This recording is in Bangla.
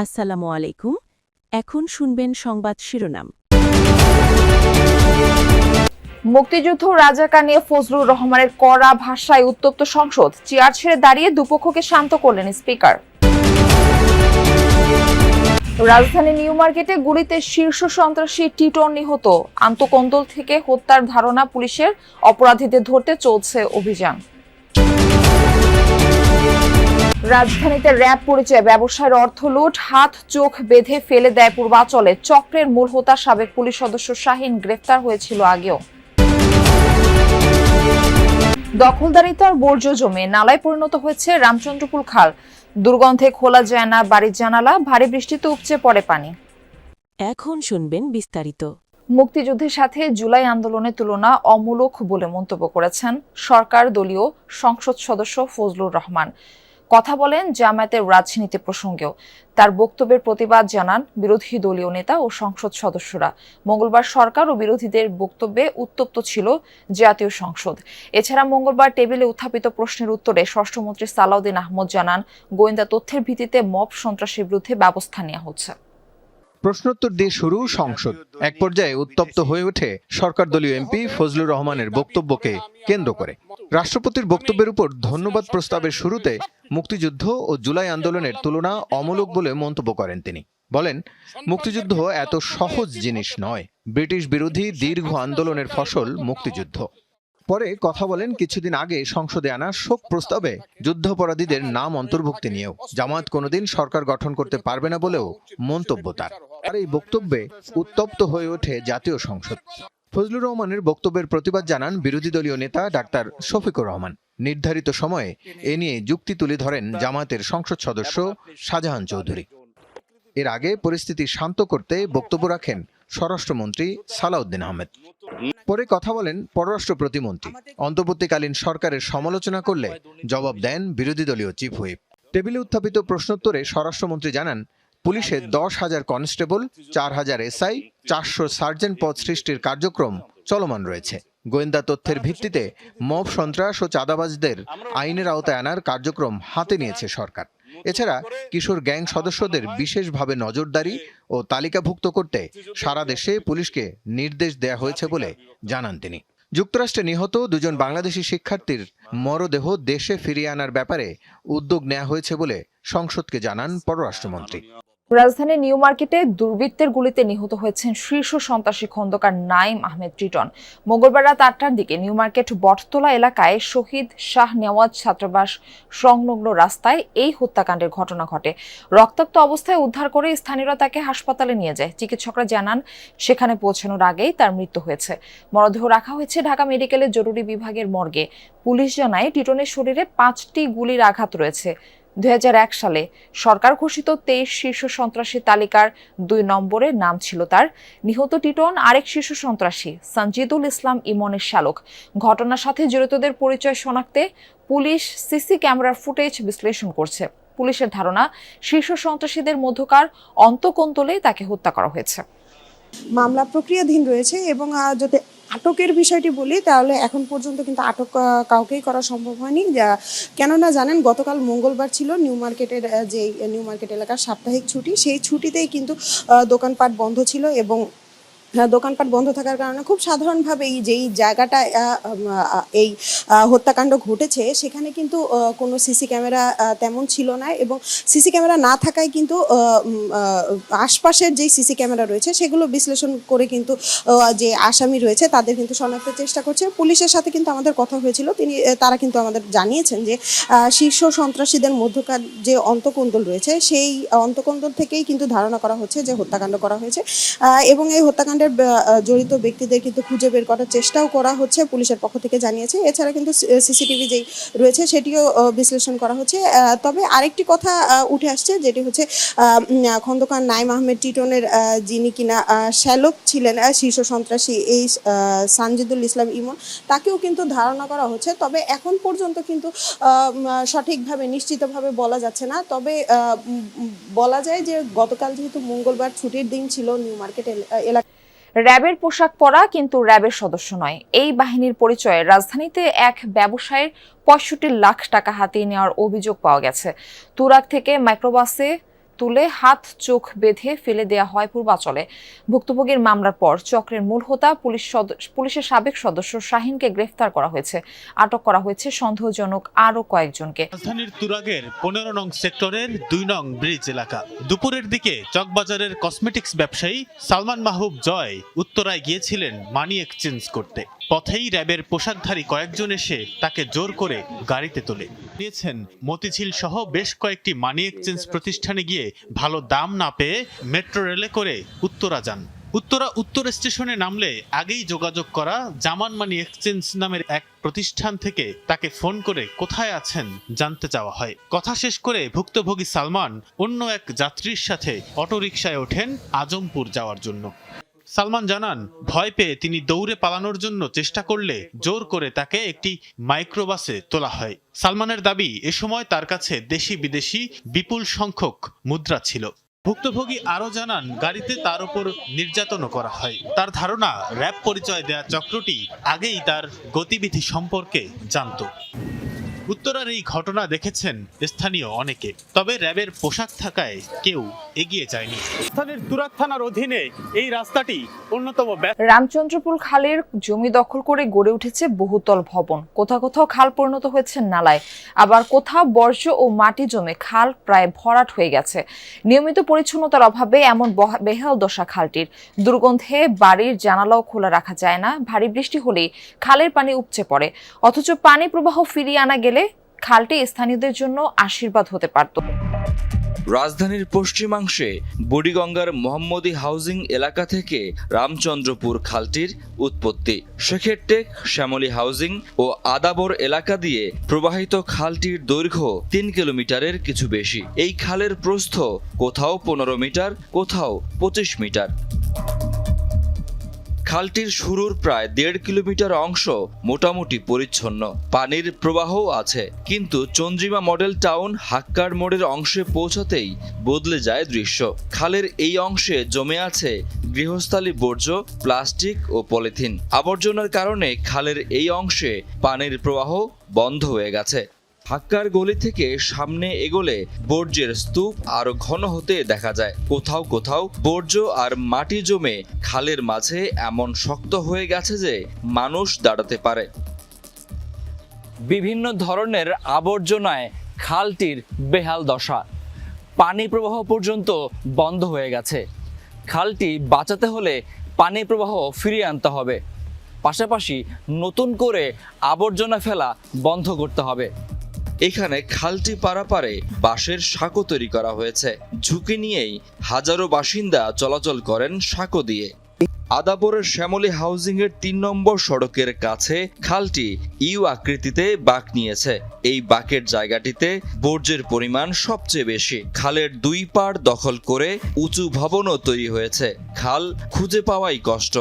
আসসালামু আলাইকুম। এখন শুনবেন সংবাদ শিরোনাম। মুক্তিযুদ্ধ রাজাকার নিয়ে ফজলুর রহমানের কড়া ভাষায় উত্তপ্ত সংসদ, চেয়ার ছেড়ে দাঁড়িয়ে দুপক্ষকে শান্ত করলেন স্পিকার। রাজধানী নিউ মার্কেটে গুলিতে শীর্ষ সন্ত্রাসী টিটন নিহত, আন্তঃকন্দল থেকে হত্যার ধারণা পুলিশের, অপরাধীদের ধরতে চলছে অভিযান। রাজধানীতে র‍্যাব পরিচয়ে ব্যবসায়ের অর্থ লুট, হাত চোখ বেঁধে ফেলে দেয় পূর্বাচলে, চক্রের মূল হোতা সাবেক পুলিশ সদস্য শাহীন গ্রেফতার হয়েছিল আগেও। দখলদারিতার বর্জ্য জমে নালায় পরিণত হয়েছে রামচন্দ্রপুর খাল, দুর্গন্ধে খোলা যায় না বাড়ির জানালা, ভারী বৃষ্টিতে উপচে পড়ে পানি। এখন শুনবেন বিস্তারিত। মুক্তিযুদ্ধের সাথে জুলাই আন্দোলনের তুলনা অমূলক বলে মন্তব্য করেছেন সরকার দলীয় সংসদ সদস্য ফজলুর রহমান। কথা বলেন জামায়াতের রাজনীতি প্রসঙ্গেও। তার বক্তব্যের প্রতিবাদ জানান বিরোধী দলীয় নেতা ও সংসদ সদস্যরা। মঙ্গলবার সরকার ও বিরোধীদের বক্তব্যে উত্তপ্ত ছিল জাতীয় সংসদ। এছাড়া মঙ্গলবার টেবিলে উত্থাপিত প্রশ্নের উত্তরে স্বরাষ্ট্রমন্ত্রী সালাউদ্দিন আহমদ জানান, গোয়েন্দা তথ্যের ভিত্তিতে মব সন্ত্রাসের বিরুদ্ধে ব্যবস্থা নেওয়া হচ্ছে। প্রশ্নোত্তর দিয়ে শুরু সংসদ। এক পর্যায়ে উত্তপ্ত হয়ে ওঠে সরকার দলীয় এমপি ফজলুর রহমানের বক্তব্যকে কেন্দ্র করে। রাষ্ট্রপতির বক্তব্যের উপর ধন্যবাদ প্রস্তাবের শুরুতে মুক্তিযুদ্ধ ও জুলাই আন্দোলনের তুলনা অমূলক বলে মন্তব্য করেন তিনি। বলেন, মুক্তিযুদ্ধ এত সহজ জিনিস নয়, ব্রিটিশ বিরোধী দীর্ঘ আন্দোলনের ফসল মুক্তিযুদ্ধ। পরে কথা বলেন কিছুদিন আগে সংসদে আনা শোক প্রস্তাবে যুদ্ধাপরাধীদের নাম অন্তর্ভুক্তি নিয়েও। জামায়াত কোনোদিন সরকার গঠন করতে পারবে না বলেও মন্তব্য তার। আর এই বক্তব্যে উত্তপ্ত হয়ে ওঠে জাতীয় সংসদ। ফজলুর রহমানের বক্তব্যের প্রতিবাদ জানান বিরোধী দলীয় নেতা ডাক্তার শফিকুর রহমান। নির্ধারিত সময়ে এ নিয়ে যুক্তি তুলে ধরেন জামায়াতের সংসদ সদস্য শাহজাহান চৌধুরী। এর আগে পরিস্থিতি শান্ত করতে বক্তব্য রাখেন স্বরাষ্ট্রমন্ত্রী সালাউদ্দিন আহমেদ। পরে কথা বলেন পররাষ্ট্র প্রতিমন্ত্রী। অন্তর্বর্তীকালীন সরকারের সমালোচনা করলে জবাব দেন বিরোধী দলীয় চিফ হুইপ। টেবিলে উত্থাপিত প্রশ্নোত্তরে স্বরাষ্ট্রমন্ত্রী জানান, পুলিশে 10,000 কনস্টেবল, 4,000 এসআই, 400 সার্জেন্ট পদ সৃষ্টির কার্যক্রম চলমান রয়েছে। গোয়েন্দা তথ্যের ভিত্তিতে মব সন্ত্রাস ও চাঁদাবাজদের আইনের আওতায় আনার কার্যক্রম হাতে নিয়েছে সরকার। এছাড়া কিশোর গ্যাং সদস্যদের বিশেষভাবে নজরদারি ও তালিকাভুক্ত করতে সারা দেশে পুলিশকে নির্দেশ দেয়া হয়েছে বলে জানান তিনি। যুক্তরাষ্ট্রে নিহত 2 বাংলাদেশি শিক্ষার্থীর মরদেহ দেশে ফিরিয়ে আনার ব্যাপারে উদ্যোগ নেওয়া হয়েছে বলে সংসদকে জানান পররাষ্ট্রমন্ত্রী। রাজধানীর নিউ মার্কেটে দুর্বৃত্তের গুলিতে নিহত হয়েছেন শীর্ষ সন্ত্রাসী খন্দকার নাঈম আহমেদ টিটন। মঙ্গলবার রাত 8টার দিকে নিউ মার্কেট বটতলা এলাকায় শহীদ শাহ নেওয়াজ ছাত্রাবাস সংলগ্ন রাস্তায় এই হত্যাকাণ্ডের ঘটনা ঘটে। রক্তাক্ত অবস্থায় উদ্ধার করে স্থানীয়রা তাকে হাসপাতালে নিয়ে যায়। চিকিৎসকরা জানান, সেখানে পৌঁছানোর আগেই তার মৃত্যু হয়েছে। মরদেহ রাখা হয়েছে ঢাকা মেডিকেলের জরুরি বিভাগের মর্গে। পুলিশ জানায়, টিটনের শরীরে 5টি গুলির আঘাত রয়েছে। 2001 সালে সরকার ঘোষিত 23 শীর্ষ সন্ত্রাসী তালিকার 2 নম্বরে নাম ছিল তার। নিহত টিটন আরেক শীর্ষ সন্ত্রাসী সঞ্জিদুল ইসলাম ইমনের শালক। ঘটনার সাথে জড়িতদের পরিচয় শনাক্তে পুলিশ সিসি ক্যামেরার ফুটেজ বিশ্লেষণ করছে। পুলিশের ধারণা, শীর্ষ সন্ত্রাসীদের মধ্যকার অন্তঃকন্দলে তাকে হত্যা করা হয়েছে। মামলা প্রক্রিয়াধীন রয়েছে এবং যদি আটকের বিষয়টি বলি তাহলে এখন পর্যন্ত কিন্তু আটক কাউকেই করা সম্ভব হয়নি। কেননা জানেন, গতকাল মঙ্গলবার ছিল নিউ মার্কেটের যে নিউ মার্কেট এলাকার সাপ্তাহিক ছুটি। সেই ছুটিতেই কিন্তু দোকানপাট বন্ধ ছিল এবং দোকানপাট বন্ধ থাকার কারণে খুব সাধারণভাবে যেই জায়গাটা এই হত্যাকাণ্ড ঘটেছে সেখানে কিন্তু কোনো সিসি ক্যামেরা তেমন ছিল না এবং সিসি ক্যামেরা না থাকায় কিন্তু আশপাশের যেই সিসি ক্যামেরা রয়েছে সেগুলো বিশ্লেষণ করে কিন্তু যে আসামি রয়েছে তাদের কিন্তু শনাক্তের চেষ্টা করছে। পুলিশের সাথে কিন্তু আমাদের কথা হয়েছিল, তারা কিন্তু আমাদের জানিয়েছেন যে শীর্ষ সন্ত্রাসীদের মধ্যকার যে অন্তঃকন্দল রয়েছে সেই অন্তঃকন্দল থেকেই কিন্তু ধারণা করা হচ্ছে যে হত্যাকাণ্ড করা হয়েছে এবং এই হত্যাকাণ্ড জড়িত ব্যক্তিদের কিন্তু খুঁজে বের করার চেষ্টাও করা হচ্ছে, পুলিশের পক্ষ থেকে জানিয়েছে। এছাড়া কিন্তু সিসিটিভি যেই রয়েছে সেটিও বিশ্লেষণ করা হচ্ছে। তবে আরেকটি কথা উঠে আসছে, যেটি হচ্ছে খন্দকার নাঈম আহমেদ টিটনের যিনি কিনা শ্যালক ছিলেন শীর্ষ সন্ত্রাসী এই সঞ্জিদুল ইসলাম ইমন, তাকেও কিন্তু ধারণা করা হচ্ছে। তবে এখন পর্যন্ত কিন্তু সঠিকভাবে নিশ্চিতভাবে বলা যাচ্ছে না। তবে বলা যায় যে গতকাল যেহেতু মঙ্গলবার ছুটির দিন ছিল, নিউ মার্কেট এলাকা র‍্যাবের পোশাক পরা কিন্তু র‍্যাবের সদস্য নয়, এই বাহিনীর পরিচয়ে রাজধানীতে এক ব্যবসায়ীর 65 লাখ টাকা হাতিয়ে নেওয়ার অভিযোগ পাওয়া গেছে। তুরাগ থেকে মাইক্রোবাসে তুলে হাত চোখ বেঁধে ফেলে দেয়া হয় পূর্বাচলে। ভুক্তভোগীর মামলার পর চক্রের মূল হোতা পুলিশের সাবেক সদস্য শাহিনকে গ্রেফতার করা হয়েছে। আটক করা হয়েছে সন্দেহজনক আরও কয়েকজনকে। রাজধানীর তুরাগের 15 নং সেক্টরের 2 নং ব্রিজ এলাকা। দুপুরের দিকে চকবাজারের কসমেটিক্স ব্যবসায়ী সালমান মাহবুব জয় উত্তরায় গিয়েছিলেন মানি এক্সচেঞ্জ করতে। পথেই র্যাবের পোশাকধারী কয়েকজন এসে তাকে জোর করে গাড়িতে তোলে নিয়েছেন। মতিঝিল সহ বেশ কয়েকটি মানি এক্সচেঞ্জ প্রতিষ্ঠানে গিয়ে ভালো দাম না পেয়ে মেট্রো রেলে করে উত্তরা যান। উত্তর স্টেশনে নামলে আগেই যোগাযোগ করা জামান মানি এক্সচেঞ্জ নামের এক প্রতিষ্ঠান থেকে তাকে ফোন করে কোথায় আছেন জানতে চাওয়া হয়। কথা শেষ করে ভুক্তভোগী সালমান অন্য এক যাত্রীর সাথে অটোরিকশায় ওঠেন আজমপুর যাওয়ার জন্য। সালমান জানান, ভয় পেয়ে তিনি দৌড়ে পালানোর জন্য চেষ্টা করলে জোর করে তাকে একটি মাইক্রোবাসে তোলা হয়। সালমানের দাবি, এ সময় তার কাছে দেশি বিদেশি বিপুল সংখ্যক মুদ্রা ছিল। ভুক্তভোগী আরও জানান, গাড়িতে তার উপর নির্যাতনও করা হয়। তার ধারণা, র্যাব পরিচয় দেয়া চক্রটি আগেই তার গতিবিধি সম্পর্কে জানত। উত্তরার এই ঘটনা দেখেছেন স্থানীয় অনেকে, তবে র্যাবের পোশাক থাকায় কেউ এগিয়ে যায়নি। স্থানীয় তুরাগ থানার অধীনে এই রাস্তাটি অন্যতম। রামচন্দ্রপুর খালের জমি দখল করে গড়ে উঠেছে বহুতল ভবন। কোথাও কোথাও খাল পরিণত হয়েছে নালায়, আবার কোথাও বর্জ্য ও মাটি জমে খাল প্রায় ভরাট হয়ে গেছে। নিয়মিত পরিচ্ছন্নতার অভাবে এমন বেহাল দশা খালটির। দুর্গন্ধে বাড়ির জানালাও খোলা রাখা যায় না। ভারী বৃষ্টি হলেই খালের পানি উপচে পড়ে, অথচ পানি প্রবাহ ফিরিয়ে আনা গেলে খালটি স্থানীয়দের জন্য আশীর্বাদ হতে পারত। রাজধানীর পশ্চিমাংশে বুড়িগঙ্গার মোহাম্মদী হাউজিং এলাকা থেকে রামচন্দ্রপুর খালটির উৎপত্তি। শেখেরটেক, শ্যামলী হাউজিং ও আদাবর এলাকা দিয়ে প্রবাহিত খালটির দৈর্ঘ্য 3 কিলোমিটারের কিছু বেশি। এই খালের প্রস্থ কোথাও 15 মিটার, কোথাও 25 মিটার। খালটির শুরুর প্রায় 1.5 কিলোমিটার অংশ মোটামুটি পরিচ্ছন্ন, পানির প্রবাহও আছে। কিন্তু চন্দ্রিমা মডেল টাউন হাক্কার মোড়ের অংশে পৌঁছাতেই বদলে যায় দৃশ্য। খালের এই অংশে জমে আছে গৃহস্থালী বর্জ্য, প্লাস্টিক ও পলিথিন। আবর্জনার কারণে খালের এই অংশে পানির প্রবাহ বন্ধ হয়ে গেছে। হাক্কার গলি থেকে সামনে এগোলে বর্জ্যের স্তূপ আরো ঘন হতে দেখা যায়। কোথাও কোথাও বর্জ্য আর মাটি জমে খালের মাঝে এমন শক্ত হয়ে গেছে যে মানুষ দাঁড়াতে পারে। বিভিন্ন ধরনের আবর্জনায় খালটির বেহাল দশা। পানি প্রবাহ পর্যন্ত বন্ধ হয়ে গেছে। খালটি বাঁচাতে হলে পানি প্রবাহ ফিরিয়ে আনতে হবে, পাশাপাশি নতুন করে আবর্জনা ফেলা বন্ধ করতে হবে। এখানে খালটি পারাপারে বাঁশের সাঁকো তৈরি করা হয়েছে। ঝুঁকি নিয়েই হাজারো বাসিন্দা চলাচল করেন সাঁকো দিয়ে। আদাবরের শ্যামলী হাউজিং এর 3 নম্বর সড়কের কাছে খালটি ইউ আকৃতিতে বাঁক নিয়েছে। এই বাঁকের জায়গাটিতে বর্জ্যের পরিমাণ সবচেয়ে বেশি। খালের 2 পাড় দখল করে উঁচু ভবনও তৈরি হয়েছে। খাল খুঁজে পাওয়াই কষ্ট।